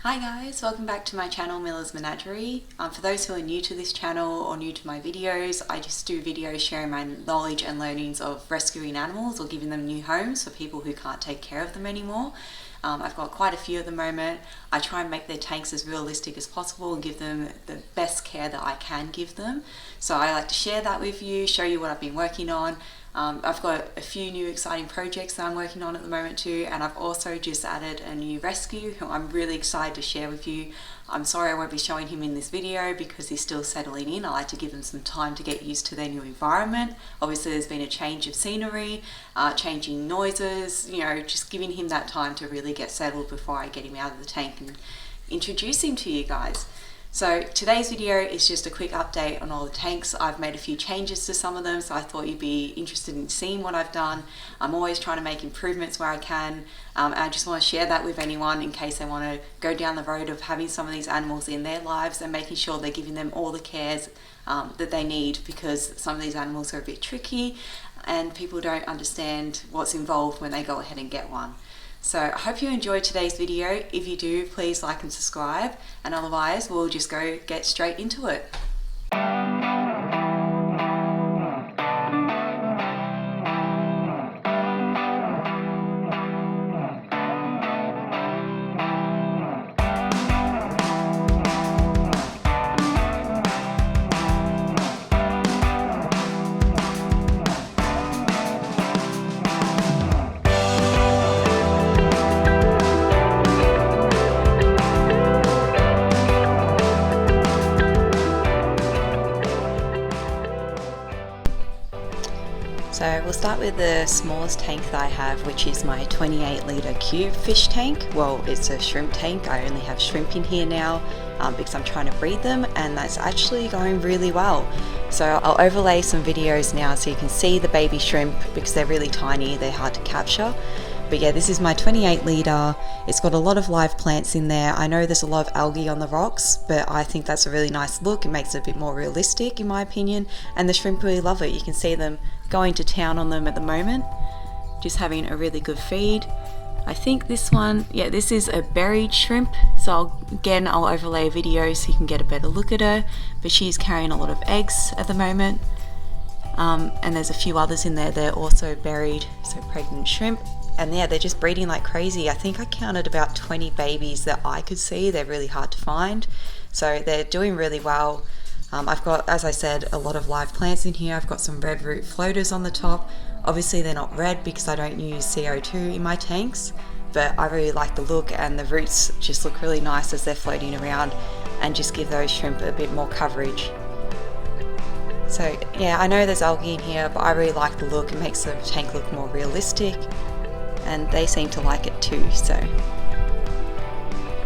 Hi guys, welcome back to my channel Miller's Menagerie. For those who are new to this channel or new to my videos, I just do videos sharing my knowledge and learnings of rescuing animals or giving them new homes for people who can't take care of them anymore. I've got quite a few at the moment. I try and make their tanks as realistic as possible and give them the best care that I can give them. So I like to share that with you, show you what I've been working on. I've got a few new exciting projects that I'm working on at the moment too, and I've also just added a new rescue who I'm really excited to share with you. I'm sorry I won't be showing him in this video because he's still settling in. I like to give them some time to get used to their new environment. Obviously there's been a change of scenery, changing noises, just giving him that time to really get settled before I get him out of the tank and introduce him to you guys. So today's video is just a quick update on all the tanks. I've made a few changes to some of them, so I thought you'd be interested in seeing what I've done. I'm always trying to make improvements where I can, and I just want to share that with anyone in case they want to go down the road of having some of these animals in their lives and making sure they're giving them all the cares that they need, because some of these animals are a bit tricky and people don't understand what's involved when they go ahead and get one. So I hope you enjoyed today's video. If you do, please like and subscribe, and otherwise we'll just go get straight into it. So we'll start with the smallest tank that I have, which is my 28 litre cube fish tank. Well, it's a shrimp tank. I only have shrimp in here now because I'm trying to breed them, and that's actually going really well. So I'll overlay some videos now so you can see the baby shrimp because they're really tiny, they're hard to capture. But yeah, this is my 28 litre. It's got a lot of live plants in there. I know there's a lot of algae on the rocks, but I think that's a really nice look. It makes it a bit more realistic in my opinion, and the shrimp really love it. You can see them going to town on them at the moment, just having a really good feed. I think this one, yeah, this is a buried shrimp, so I'll overlay a video so you can get a better look at her, but she's carrying a lot of eggs at the moment. And there's a few others in there, they're also buried, so pregnant shrimp. And yeah, they're just breeding like crazy. I think I counted about 20 babies that I could see. They're really hard to find, so they're doing really well. I've got, as I said, a lot of live plants in here. I've got some red root floaters on the top. Obviously they're not red because I don't use CO2 in my tanks, but I really like the look, and the roots just look really nice as they're floating around and just give those shrimp a bit more coverage. So yeah, I know there's algae in here, but I really like the look. It makes the tank look more realistic, and they seem to like it too, so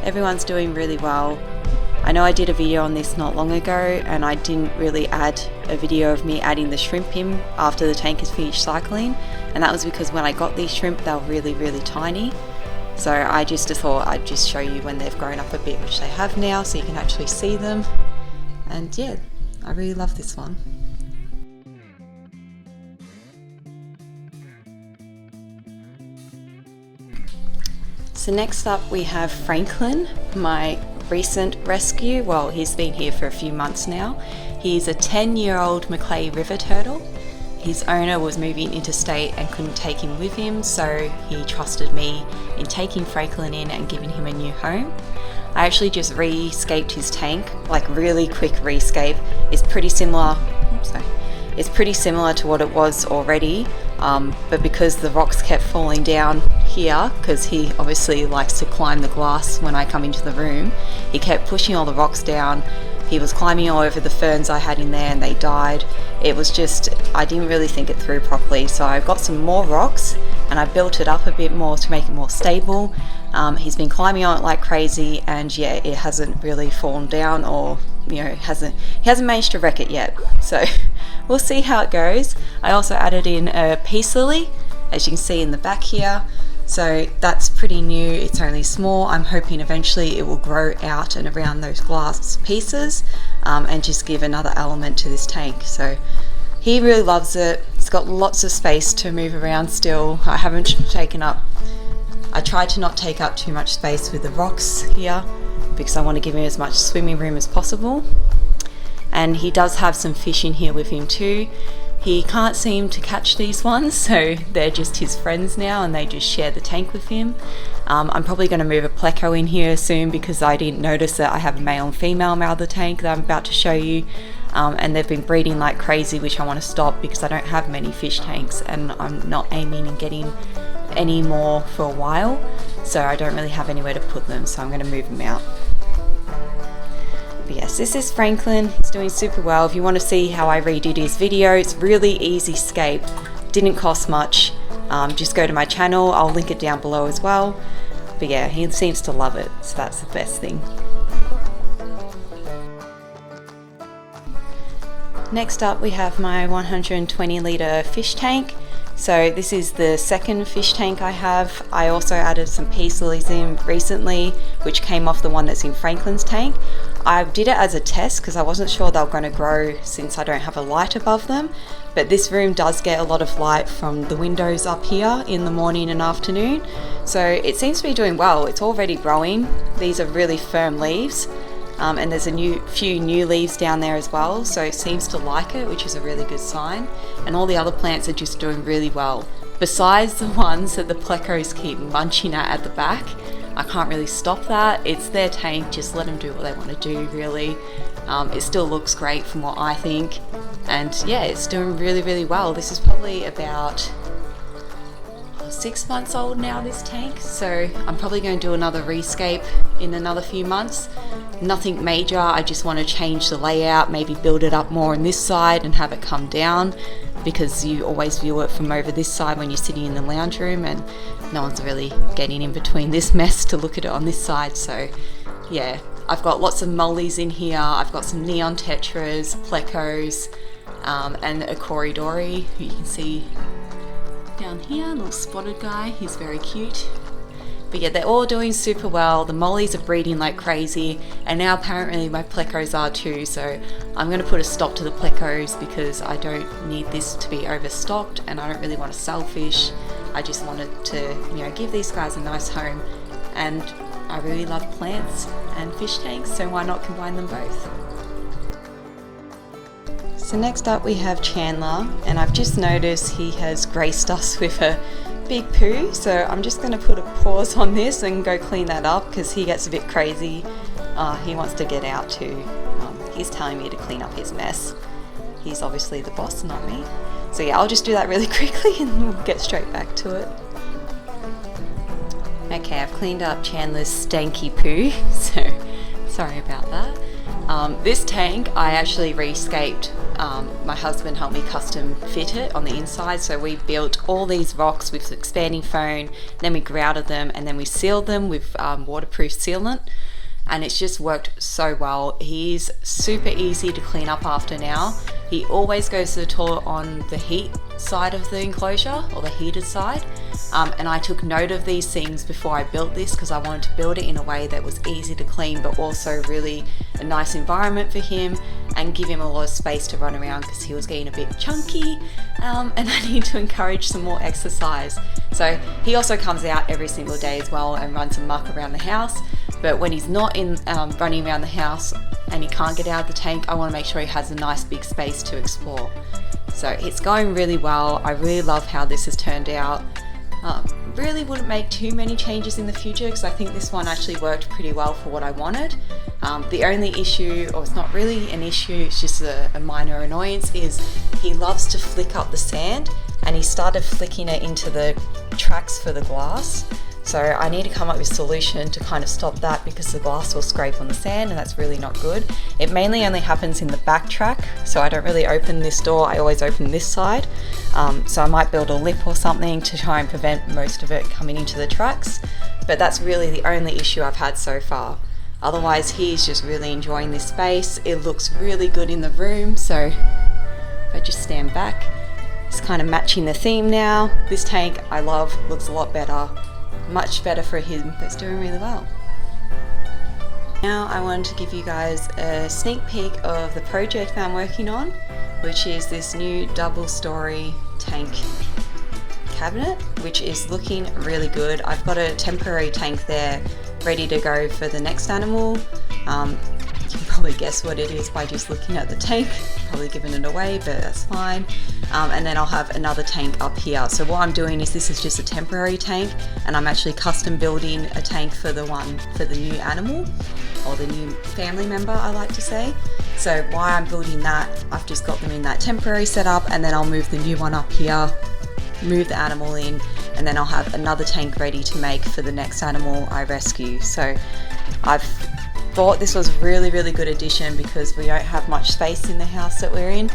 everyone's doing really well. I know I did a video on this not long ago, and I didn't really add a video of me adding the shrimp in after the tank is finished cycling, and that was because when I got these shrimp they were really tiny, so I just thought I'd just show you when they've grown up a bit, which they have now, so you can actually see them. And yeah, I really love this one. So next up we have Franklin, my recent rescue. Well, he's been here for a few months now. He's a 10-year-old Macleay river turtle. His owner was moving interstate and couldn't take him with him, so he trusted me in taking Franklin in and giving him a new home. I actually just rescaped his tank, like really quick rescape. It's pretty similar. It's pretty similar to what it was already, but because the rocks kept falling down here, because he obviously likes to climb the glass when I come into the room, he kept pushing all the rocks down. He was climbing all over the ferns I had in there and they died. It was just, I didn't really think it through properly, so I got some more rocks and I built it up a bit more to make it more stable. He's been climbing on it like crazy, and yeah, it hasn't really fallen down, or he hasn't managed to wreck it yet, so we'll see how it goes. I also added in a peace lily, as you can see in the back here, so that's pretty new. It's only small. I'm hoping eventually it will grow out and around those glass pieces, and just give another element to this tank. So he really loves it. It's got lots of space to move around still. I haven't taken up I tried to not take up too much space with the rocks here because I want to give him as much swimming room as possible. And he does have some fish in here with him too. He can't seem to catch these ones, so they're just his friends now and they just share the tank with him. I'm probably going to move a pleco in here soon because I didn't notice that I have a male and female mother tank that I'm about to show you. And they've been breeding like crazy, which I want to stop because I don't have many fish tanks and I'm not aiming and getting any more for a while. So I don't really have anywhere to put them, so I'm going to move them out. But yes, this is Franklin. He's doing super well. If you want to see how I redid his video, it's really easy scape. Didn't cost much. Just go to my channel. I'll link it down below as well. But yeah, he seems to love it, so that's the best thing. Next up we have my 120 litre fish tank. So this is the second fish tank I have. I also added some peace lilies in recently, which came off the one that's in Franklin's tank. I did it as a test because I wasn't sure they were going to grow since I don't have a light above them. But this room does get a lot of light from the windows up here in the morning and afternoon. So it seems to be doing well. It's already growing. These are really firm leaves. And there's a few new leaves down there as well, so it seems to like it, which is a really good sign. And all the other plants are just doing really well. Besides the ones that the plecos keep munching at the back, I can't really stop that. It's their tank, just let them do what they want to do, really. It still looks great from what I think. And yeah, it's doing really, really well. This is probably about 6 months old now, this tank, so I'm probably going to do another rescape in another few months. Nothing major, I just want to change the layout, maybe build it up more on this side and have it come down, because you always view it from over this side when you're sitting in the lounge room and no one's really getting in between this mess to look at it on this side. So yeah, I've got lots of mollies in here, I've got some neon tetras, plecos, and a corridori who you can see down here, little spotted guy, he's very cute. But yeah, they're all doing super well. The mollies are breeding like crazy, and now apparently my plecos are too, so I'm going to put a stop to the plecos because I don't need this to be overstocked and I don't really want to sell fish. I just wanted to, give these guys a nice home, and I really love plants and fish tanks, so why not combine them both? So next up we have Chandler, and I've just noticed he has graced us with a big poo, so I'm just going to put a pause on this and go clean that up because he gets a bit crazy. He wants to get out too. He's telling me to clean up his mess. He's obviously the boss, not me. So yeah, I'll just do that really quickly and we'll get straight back to it. Okay, I've cleaned up Chandler's stanky poo, so sorry about that. This tank I actually rescaped. My husband helped me custom fit it on the inside, so we built all these rocks with expanding foam, then we grouted them and then we sealed them with waterproof sealant, and it's just worked so well. He's super easy to clean up after now. He always goes to the toilet on the heat side of the enclosure, or the heated side, and I took note of these things before I built this because I wanted to build it in a way that was easy to clean but also really a nice environment for him and give him a lot of space to run around because he was getting a bit chunky, and I need to encourage some more exercise. So he also comes out every single day as well and runs amok around the house, but when he's not in running around the house and he can't get out of the tank, I want to make sure he has a nice big space to explore. So it's going really well. I really love how this has turned out. Really wouldn't make too many changes in the future because I think this one actually worked pretty well for what I wanted. The only issue, or it's not really an issue, it's just a minor annoyance, is he loves to flick up the sand, and he started flicking it into the tracks for the glass. So I need to come up with a solution to kind of stop that because the glass will scrape on the sand and that's really not good. It mainly only happens in the back track, so I don't really open this door, I always open this side. So I might build a lip or something to try and prevent most of it coming into the tracks, but that's really the only issue I've had so far. Otherwise he's just really enjoying this space. It looks really good in the room, so if I just stand back, it's kind of matching the theme now. This tank I love, looks a lot better. Much better for him, but it's doing really well. Now I wanted to give you guys a sneak peek of the project that I'm working on, which is this new double-story tank cabinet, which is looking really good. I've got a temporary tank there ready to go for the next animal. You can probably guess what it is by just looking at the tank, probably giving it away, but that's fine. And then I'll have another tank up here. So what I'm doing is, this is just a temporary tank, and I'm actually custom building a tank for the new animal, or the new family member, I like to say. So while I'm building that, I've just got them in that temporary setup, and then I'll move the new one up here, move the animal in, and then I'll have another tank ready to make for the next animal I rescue. So I've thought this was a really good addition because we don't have much space in the house that we're in.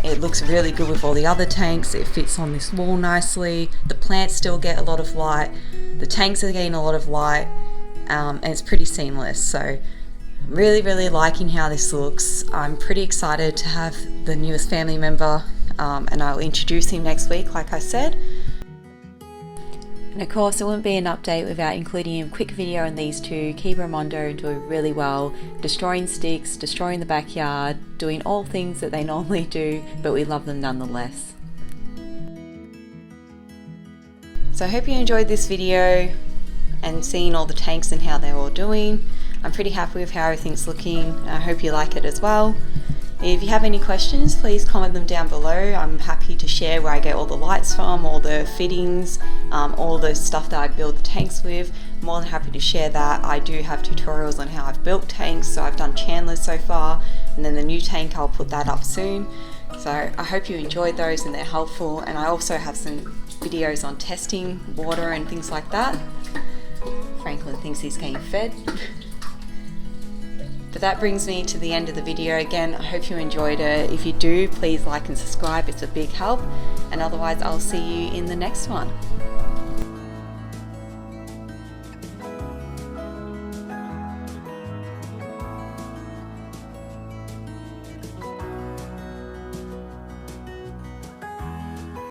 It looks really good with all the other tanks. It fits on this wall nicely. The plants still get a lot of light. The tanks are getting a lot of light, and it's pretty seamless. So really liking how this looks. I'm pretty excited to have the newest family member, and I'll introduce him next week, like I said. And of course, it wouldn't be an update without including a quick video on these two. Keep Raimondo doing really well, destroying sticks, destroying the backyard, doing all things that they normally do, but we love them nonetheless. So I hope you enjoyed this video and seeing all the tanks and how they're all doing. I'm pretty happy with how everything's looking, and I hope you like it as well. If you have any questions, please comment them down below. I'm happy to share where I get all the lights from, all the fittings, all the stuff that I build the tanks with. More than happy to share that. I do have tutorials on how I've built tanks, so I've done Chandler's so far, and then the new tank, I'll put that up soon. So I hope you enjoyed those and they're helpful, and I also have some videos on testing water and things like that. Franklin thinks he's getting fed. But that brings me to the end of the video. Again, I hope you enjoyed it. If you do, please like and subscribe. It's a big help. And otherwise, I'll see you in the next one.